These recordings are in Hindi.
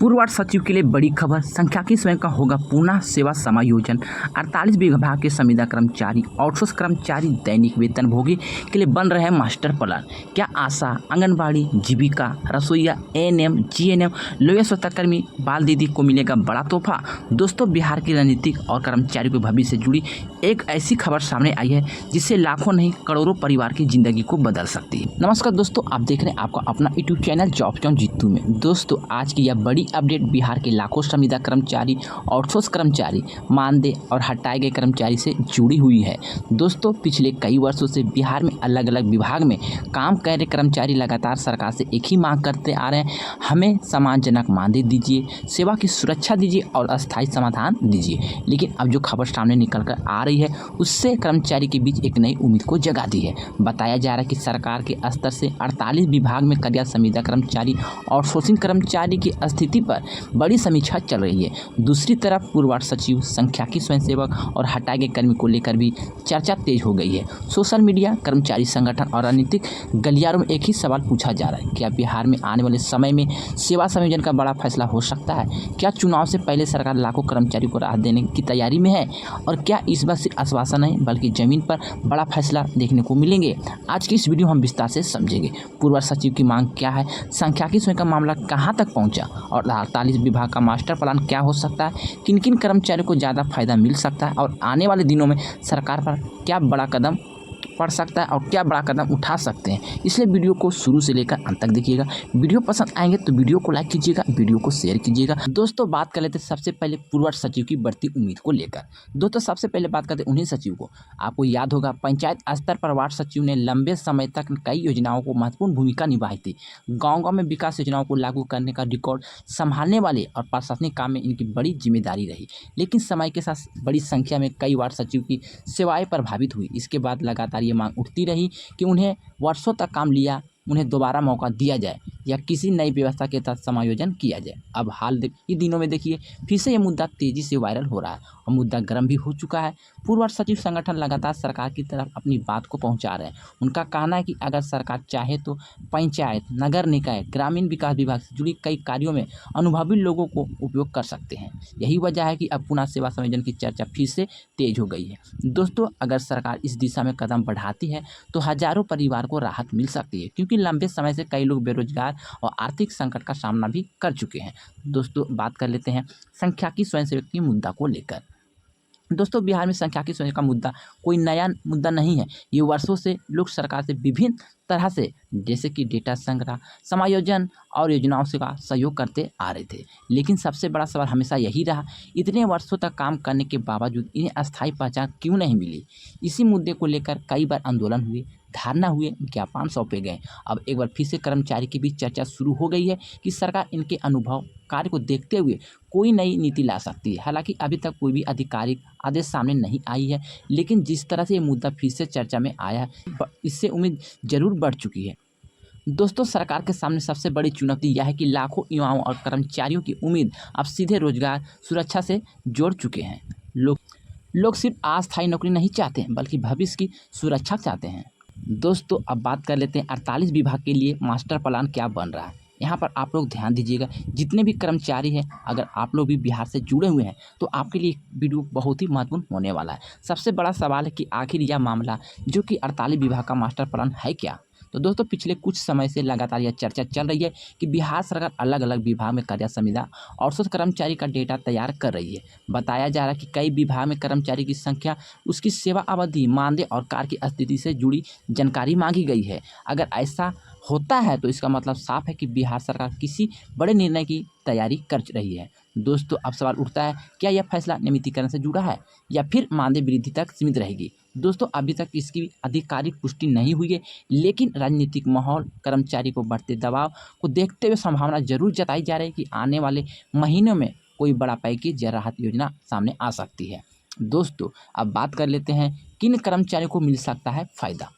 पूर्व सचिव के लिए बड़ी खबर। सांख्यिकी स्वयं का होगा पुनः सेवा समायोजन। 48 विभाग के संविदा कर्मचारी, आउटसोर्स कर्मचारी, दैनिक वेतनभोगी के लिए बन रहे हैं मास्टर प्लान। क्या आशा, आंगनबाड़ी, जीविका, रसोईया, एएनएम, जीएनएम, लोहिया स्वच्छताकर्मी, बाल दीदी को मिलेगा बड़ा तोहफा। दोस्तों, बिहार की राजनीतिक और कर्मचारियों के भविष्य से जुड़ी एक ऐसी खबर सामने आई है जिससे लाखों नहीं करोड़ों परिवार की जिंदगी को बदल सकती है। नमस्कार दोस्तों, आप देख रहे हैं आपका अपना YouTube channel job John Jitu में। दोस्तों, आज की यह बड़ी अपडेट बिहार के लाखों संविदा कर्मचारी, आउटसोर्स कर्मचारी, मानदेय और हटाए गए कर्मचारी से जुड़ी हुई है। दोस्तों, पिछले कई वर्षों से बिहार में अलग अलग विभाग में काम कर रहे कर्मचारी लगातार सरकार से एक ही मांग करते आ रहे हैं, हमें सम्मानजनक मानदेय दीजिए, सेवा की सुरक्षा दीजिए और अस्थायी समाधान दीजिए। लेकिन अब जो खबर सामने निकल कर आ रही है उससे कर्मचारी के बीच एक नई उम्मीद को जगा दी है। बताया जा रहा है कि सरकार के स्तर से 48 विभाग में कार्यरत संविदा कर्मचारी, आउटसोर्सिंग कर्मचारी की स्थिति पर बड़ी समीक्षा चल रही है। दूसरी तरफ पूर्व सचिव, सांख्यिकी स्वयंसेवक और हटाए गए कर्मी को लेकर भी चर्चा तेज हो गई है। सोशल मीडिया, कर्मचारी संगठन और राजनीतिक गलियारों में एक ही सवाल पूछा जा रहा है, क्या बिहार में आने वाले समय में सेवा संयोजन का बड़ा फैसला हो सकता है? क्या चुनाव से पहले सरकार लाखों कर्मचारियों को राहत देने की तैयारी में है? और क्या इस बार सिर्फ आश्वासन नहीं बल्कि जमीन पर बड़ा फैसला देखने को मिलेंगे? आज की इस वीडियो हम विस्तार से समझेंगे। पूर्व सचिव की मांग क्या है, सांख्यिकी स्वयं का मामला कहां तक पहुंचा और 48 विभाग का मास्टर प्लान क्या हो सकता है, किन किन कर्मचारियों को ज़्यादा फायदा मिल सकता है और आने वाले दिनों में सरकार पर क्या बड़ा कदम पड़ सकता है और क्या बड़ा कदम उठा सकते हैं। इसलिए वीडियो को शुरू से लेकर अंत तक देखिएगा। वीडियो पसंद आएंगे तो वीडियो को लाइक कीजिएगा, वीडियो को शेयर कीजिएगा। दोस्तों, बात कर लेते हैं सबसे पहले पूर्व सचिव की बढ़ती उम्मीद को लेकर। दोस्तों, सबसे पहले बात करते हैं उन्हीं सचिव को। आपको याद होगा, पंचायत स्तर पर वार्ड सचिव ने लंबे समय तक कई योजनाओं को महत्वपूर्ण भूमिका निभाई थी। गाँव गाँव में विकास योजनाओं को लागू करने का रिकॉर्ड संभालने वाले और प्रशासनिक काम में इनकी बड़ी जिम्मेदारी रही। लेकिन समय के साथ बड़ी संख्या में कई वार्ड सचिव की सेवाएं प्रभावित हुई। इसके बाद लगातार ये मांग उठती रही कि उन्हें वर्षों तक काम लिया, उन्हें दोबारा मौका दिया जाए या किसी नई व्यवस्था के तहत समायोजन किया जाए। अब ही दिनों में देखिए फिर से ये मुद्दा तेजी से वायरल हो रहा है और मुद्दा गर्म भी हो चुका है। पूर्व सचिव संगठन लगातार सरकार की तरफ अपनी बात को पहुंचा रहे हैं। उनका कहना है कि अगर सरकार चाहे तो पंचायत, नगर निकाय, ग्रामीण विकास विभाग से जुड़ी कई कार्यों में अनुभवी लोगों को उपयोग कर सकते हैं। यही वजह है कि अब पुनः सेवा संयोजन की चर्चा फिर से तेज हो गई है। दोस्तों, अगर सरकार इस दिशा में कदम बढ़ाती है तो हजारों परिवार को राहत मिल सकती है, क्योंकि लंबे समय से कई लोग बेरोजगार और आर्थिक संकट का सामना भी कर चुके हैं। दोस्तों, बात कर लेते हैं सांख्यिकी स्वयंसेवक की मुद्दा को लेकर। दोस्तों, बिहार में सांख्यिकी स्वयं का मुद्दा कोई नया मुद्दा नहीं है। ये वर्षों से लोग सरकार से विभिन्न तरह से, जैसे कि डेटा संग्रह, समायोजन और योजनाओं से का सहयोग करते आ रहे थे। लेकिन सबसे बड़ा सवाल हमेशा यही रहा, इतने वर्षों तक काम करने के बावजूद इन्हें अस्थायी पहचान क्यों नहीं मिली। इसी मुद्दे को लेकर कई बार आंदोलन हुए, धरना हुए, ज्ञापन सौंपे गए। अब एक बार फिर से कर्मचारी के बीच चर्चा शुरू हो गई है कि सरकार इनके अनुभव, कार्य को देखते हुए कोई नई नीति ला सकती है। हालांकि अभी तक कोई भी आधिकारिक आदेश सामने नहीं आई है, लेकिन जिस तरह से ये मुद्दा फिर से चर्चा में आया है, इससे उम्मीद जरूर बढ़ चुकी है। दोस्तों, सरकार के सामने सबसे बड़ी चुनौती यह है कि लाखों युवाओं और कर्मचारियों की उम्मीद अब सीधे रोजगार सुरक्षा से जोड़ चुके हैं। लोग सिर्फ अस्थायी नौकरी नहीं चाहते हैं बल्कि भविष्य की सुरक्षा चाहते हैं। दोस्तों, अब बात कर लेते हैं 48 विभाग के लिए मास्टर प्लान क्या बन रहा है। यहाँ पर आप लोग ध्यान दीजिएगा, जितने भी कर्मचारी हैं, अगर आप लोग भी बिहार से जुड़े हुए हैं तो आपके लिए वीडियो बहुत ही महत्वपूर्ण होने वाला है। सबसे बड़ा सवाल है कि आखिर यह मामला जो कि 48 विभाग का मास्टर प्लान है क्या। तो दोस्तों, पिछले कुछ समय से लगातार यह चर्चा चल रही है कि बिहार सरकार अलग अलग विभाग में कार्यरत संविदा औसत कर्मचारी का डेटा तैयार कर रही है। बताया जा रहा है कि कई विभाग में कर्मचारी की संख्या, उसकी सेवा अवधि, मानदेय और कार्य की स्थिति से जुड़ी जानकारी मांगी गई है। अगर ऐसा होता है तो इसका मतलब साफ है कि बिहार सरकार किसी बड़े निर्णय की तैयारी कर रही है। दोस्तों, अब सवाल उठता है, क्या यह फैसला नियमितीकरण से जुड़ा है या फिर मानदेय वृद्धि तक सीमित रहेगी। दोस्तों, अभी तक इसकी आधिकारिक पुष्टि नहीं हुई है, लेकिन राजनीतिक माहौल, कर्मचारी को बढ़ते दबाव को देखते हुए संभावना जरूर जताई जा रही है कि आने वाले महीनों में कोई बड़ा पैकेज या राहत योजना सामने आ सकती है। दोस्तों, अब बात कर लेते हैं किन कर्मचारियों को मिल सकता है फायदा।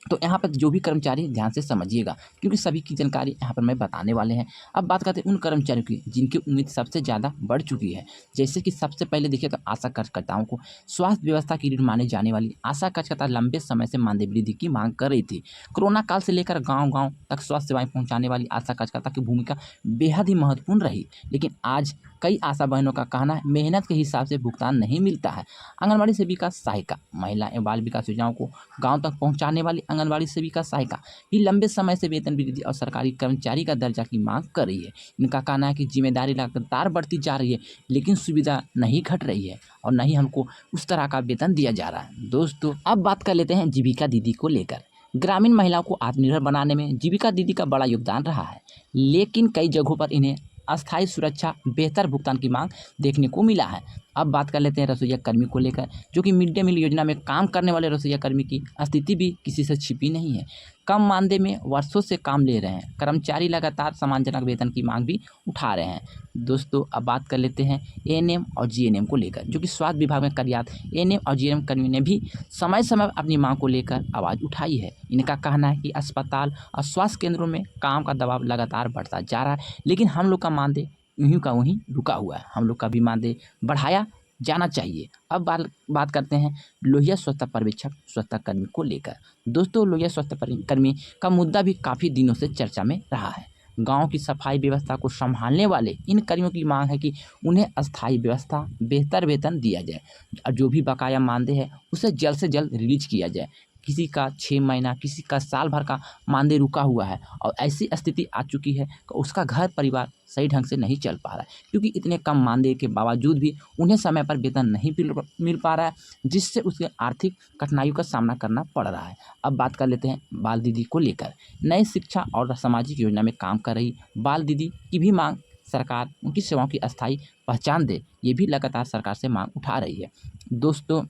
तो यहाँ पर जो भी कर्मचारी ध्यान से समझिएगा, क्योंकि सभी की जानकारी यहाँ पर मैं बताने वाले हैं। अब बात करते हैं उन कर्मचारियों की जिनकी उम्मीद सबसे ज़्यादा बढ़ चुकी है। जैसे कि सबसे पहले देखिए तो आशा कार्यकर्ताओं को। स्वास्थ्य व्यवस्था की रीढ़ माने जाने वाली आशा कार्यकर्ता लंबे समय से मानदेय वृद्धि की मांग कर रही थी। कोरोना काल से लेकर गाँव-गाँव तक स्वास्थ्य सेवाएं पहुँचाने वाली आशा कार्यकर्ता की भूमिका बेहद ही महत्वपूर्ण रही। लेकिन आज कई आशा बहनों का कहना है मेहनत के हिसाब से भुगतान नहीं मिलता है। आंगनबाड़ी सेविका, सहायिका, महिला एवं बाल विकास योजनाओं को गांव तक पहुंचाने वाली आंगनबाड़ी सेविका, सहायिका भी लंबे समय से वेतन वृद्धि और सरकारी कर्मचारी का दर्जा की मांग कर रही है। इनका कहना है कि जिम्मेदारी लगातार बढ़ती जा रही है, लेकिन सुविधा नहीं घट रही है और न ही हमको उस तरह का वेतन दिया जा रहा है। दोस्तों, अब बात कर लेते हैं जीविका दीदी को लेकर। ग्रामीण महिलाओं को आत्मनिर्भर बनाने में जीविका दीदी का बड़ा योगदान रहा है, लेकिन कई जगहों पर इन्हें अस्थायी सुरक्षा, बेहतर भुगतान की मांग देखने को मिला है। अब बात कर लेते हैं रसोइया कर्मी को लेकर, जो कि मिड डे मील योजना में काम करने वाले रसोइया कर्मी की स्थिति भी किसी से छिपी नहीं है। कम मानदेय में वर्षों से काम ले रहे हैं। कर्मचारी लगातार सम्मानजनक वेतन की मांग भी उठा रहे हैं। दोस्तों, अब बात कर लेते हैं एएनएम और जीएनएम को लेकर, जो कि स्वास्थ्य विभाग में कार्यरत एएनएम और जीएनएम कर्मियों ने भी समय समय पर अपनी मांग को लेकर आवाज़ उठाई है। इनका कहना है कि अस्पताल और स्वास्थ्य केंद्रों में काम का दबाव लगातार बढ़ता जा रहा है, लेकिन हम लोग का मानदेय यूँ का वहीं रुका हुआ है। हम लोग का भी मानदेय बढ़ाया जाना चाहिए। अब बात करते हैं लोहिया स्वच्छता पर्यवेक्षक, स्वच्छता कर्मी को लेकर। दोस्तों, लोहिया स्वच्छता कर्मी का मुद्दा भी काफ़ी दिनों से चर्चा में रहा है। गांव की सफाई व्यवस्था को संभालने वाले इन कर्मियों की मांग है कि उन्हें अस्थायी व्यवस्था, बेहतर वेतन दिया जाए और जो भी बकाया मानदेय है उसे जल्द से जल्द रिलीज किया जाए। किसी का 6 महीना, किसी का साल भर का मानदेय रुका हुआ है और ऐसी स्थिति आ चुकी है कि उसका घर परिवार सही ढंग से नहीं चल पा रहा है, क्योंकि इतने कम मानदेय के बावजूद भी उन्हें समय पर वेतन नहीं मिल पा रहा है, जिससे उसके आर्थिक कठिनाइयों का सामना करना पड़ रहा है। अब बात कर लेते हैं बाल दीदी को लेकर। नई शिक्षा और सामाजिक योजना में काम कर रही बाल दीदी की भी मांग सरकार उनकी सेवाओं की अस्थायी पहचान दे, ये भी लगातार सरकार से मांग उठा रही है। दोस्तों,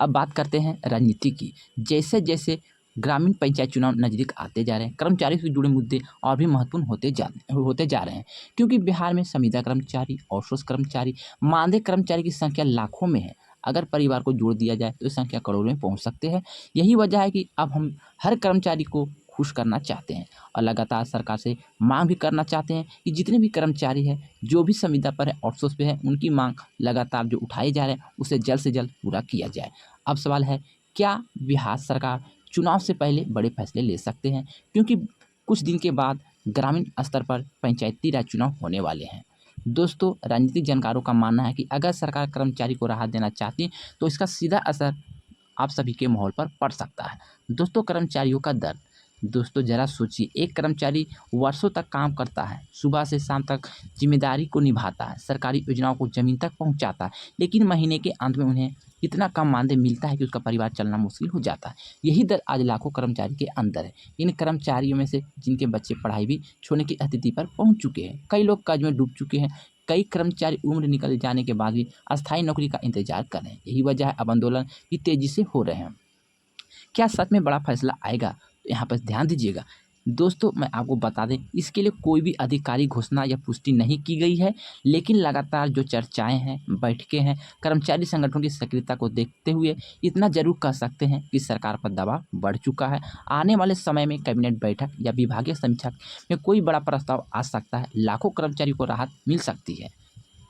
अब बात करते हैं राजनीति की। जैसे जैसे ग्रामीण पंचायत चुनाव नज़दीक आते जा रहे हैं, कर्मचारियों से जुड़े मुद्दे और भी महत्वपूर्ण होते जा रहे हैं, क्योंकि बिहार में संविदा कर्मचारी, आउटसोर्स कर्मचारी, मानदेय कर्मचारी की संख्या लाखों में है। अगर परिवार को जोड़ दिया जाए तो ये संख्या करोड़ों में पहुंच सकते हैं। यही वजह है कि अब हम हर कर्मचारी को खुश करना चाहते हैं और लगातार सरकार से मांग भी करना चाहते हैं कि जितने भी कर्मचारी हैं, जो भी संविदा पर है, आउटसोर्स पे है, उनकी मांग लगातार जो उठाए जा रहे हैं उसे जल्द से जल्द पूरा किया जाए। अब सवाल है, क्या बिहार सरकार चुनाव से पहले बड़े फैसले ले सकते हैं, क्योंकि कुछ दिन के बाद ग्रामीण स्तर पर पंचायती राज चुनाव होने वाले हैं। दोस्तों, राजनीतिक जानकारों का मानना है कि अगर सरकार कर्मचारी को राहत देना चाहती है तो इसका सीधा असर आप सभी के माहौल पर पड़ सकता है। दोस्तों, कर्मचारियों का दर्द। दोस्तों, ज़रा सोचिए, एक कर्मचारी वर्षों तक काम करता है, सुबह से शाम तक जिम्मेदारी को निभाता है, सरकारी योजनाओं को ज़मीन तक पहुंचाता है, लेकिन महीने के अंत में उन्हें इतना कम मानदेय मिलता है कि उसका परिवार चलना मुश्किल हो जाता है। यही दर्द आज लाखों कर्मचारी के अंदर है। इन कर्मचारियों में से जिनके बच्चे पढ़ाई भी छोड़ने की स्थिति पर पहुँच चुके हैं, कई लोग कर्ज में डूब चुके हैं, कई कर्मचारी उम्र निकल जाने के बाद भी अस्थायी नौकरी का इंतजार कर रहे हैं। यही वजह है अब आंदोलन भी तेजी से हो रहे हैं। क्या सच में बड़ा फैसला आएगा? तो यहाँ पर ध्यान दीजिएगा। दोस्तों, मैं आपको बता दें, इसके लिए कोई भी आधिकारिक घोषणा या पुष्टि नहीं की गई है, लेकिन लगातार जो चर्चाएं हैं, बैठकें हैं, कर्मचारी संगठनों की सक्रियता को देखते हुए इतना जरूर कह सकते हैं कि सरकार पर दबाव बढ़ चुका है। आने वाले समय में कैबिनेट बैठक या विभागीय समीक्षा में कोई बड़ा प्रस्ताव आ सकता है, लाखों कर्मचारियों को राहत मिल सकती है।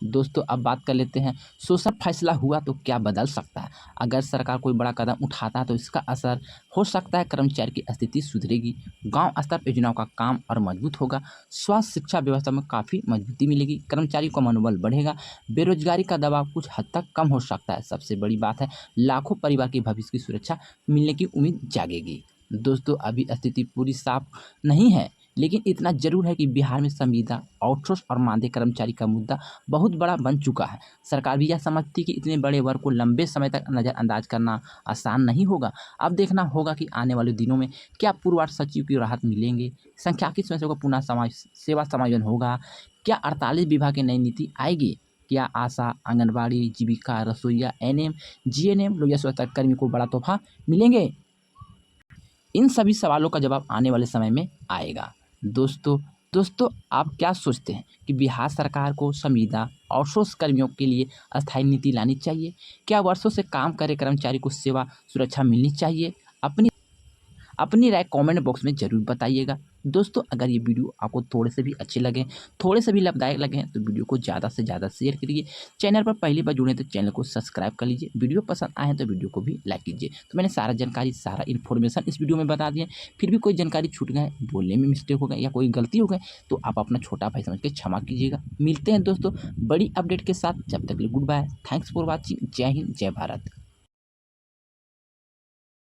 दोस्तों, अब बात कर लेते हैं, सोशल फैसला हुआ तो क्या बदल सकता है? अगर सरकार कोई बड़ा कदम उठाता है तो इसका असर हो सकता है कर्मचारी की स्थिति सुधरेगी, गांव स्तर पर योजनाओं का काम और मजबूत होगा, स्वास्थ्य शिक्षा व्यवस्था में काफ़ी मजबूती मिलेगी, कर्मचारी का मनोबल बढ़ेगा, बेरोजगारी का दबाव कुछ हद तक कम हो सकता है। सबसे बड़ी बात है, लाखों परिवार की भविष्य की सुरक्षा मिलने की उम्मीद जागेगी। दोस्तों, अभी स्थिति पूरी साफ नहीं है, लेकिन इतना जरूर है कि बिहार में संविदा, आउटसोर्स और मानदेय कर्मचारी का मुद्दा बहुत बड़ा बन चुका है। सरकार भी यह समझती है कि इतने बड़े वर्ग को लंबे समय तक नज़रअंदाज करना आसान नहीं होगा। अब देखना होगा कि आने वाले दिनों में क्या पूर्वार्ध सचिव की राहत मिलेंगे, संख्याकित समस्याओं का पुनः सेवा समायोजन होगा, क्या 48 विभाग की नई नीति आएगी, क्या आशा, आंगनबाड़ी, जीविका, रसोइया, एएनएम, जीएनएम, लोहिया स्वच्छता कर्मी को बड़ा तोहफा मिलेंगे? इन सभी सवालों का जवाब आने वाले समय में आएगा। दोस्तों, आप क्या सोचते हैं कि बिहार सरकार को संविदा, आउटसोर्स कर्मियों के लिए अस्थायी नीति लानी चाहिए? क्या वर्षों से काम करे कर्मचारी को सेवा सुरक्षा मिलनी चाहिए? अपनी अपनी राय कमेंट बॉक्स में ज़रूर बताइएगा। दोस्तों अगर ये वीडियो आपको थोड़े से भी अच्छे लगे, थोड़े से भी लाभदायक लगे तो वीडियो को ज़्यादा से ज़्यादा शेयर करिए। चैनल पर पहली बार जुड़े तो चैनल को सब्सक्राइब कर लीजिए। वीडियो पसंद आए तो वीडियो को भी लाइक कीजिए। तो मैंने सारा जानकारी, सारा इन्फॉर्मेशन इस वीडियो में बता दिया। फिर भी कोई जानकारी छूट गए, बोलने में मिस्टेक हो गए या कोई गलती हो गई तो आप अपना छोटा भाई समझ के क्षमा कीजिएगा। मिलते हैं दोस्तों बड़ी अपडेट के साथ, जब तक के लिए good bye. Thanks for watching. जय हिंद, जय भारत।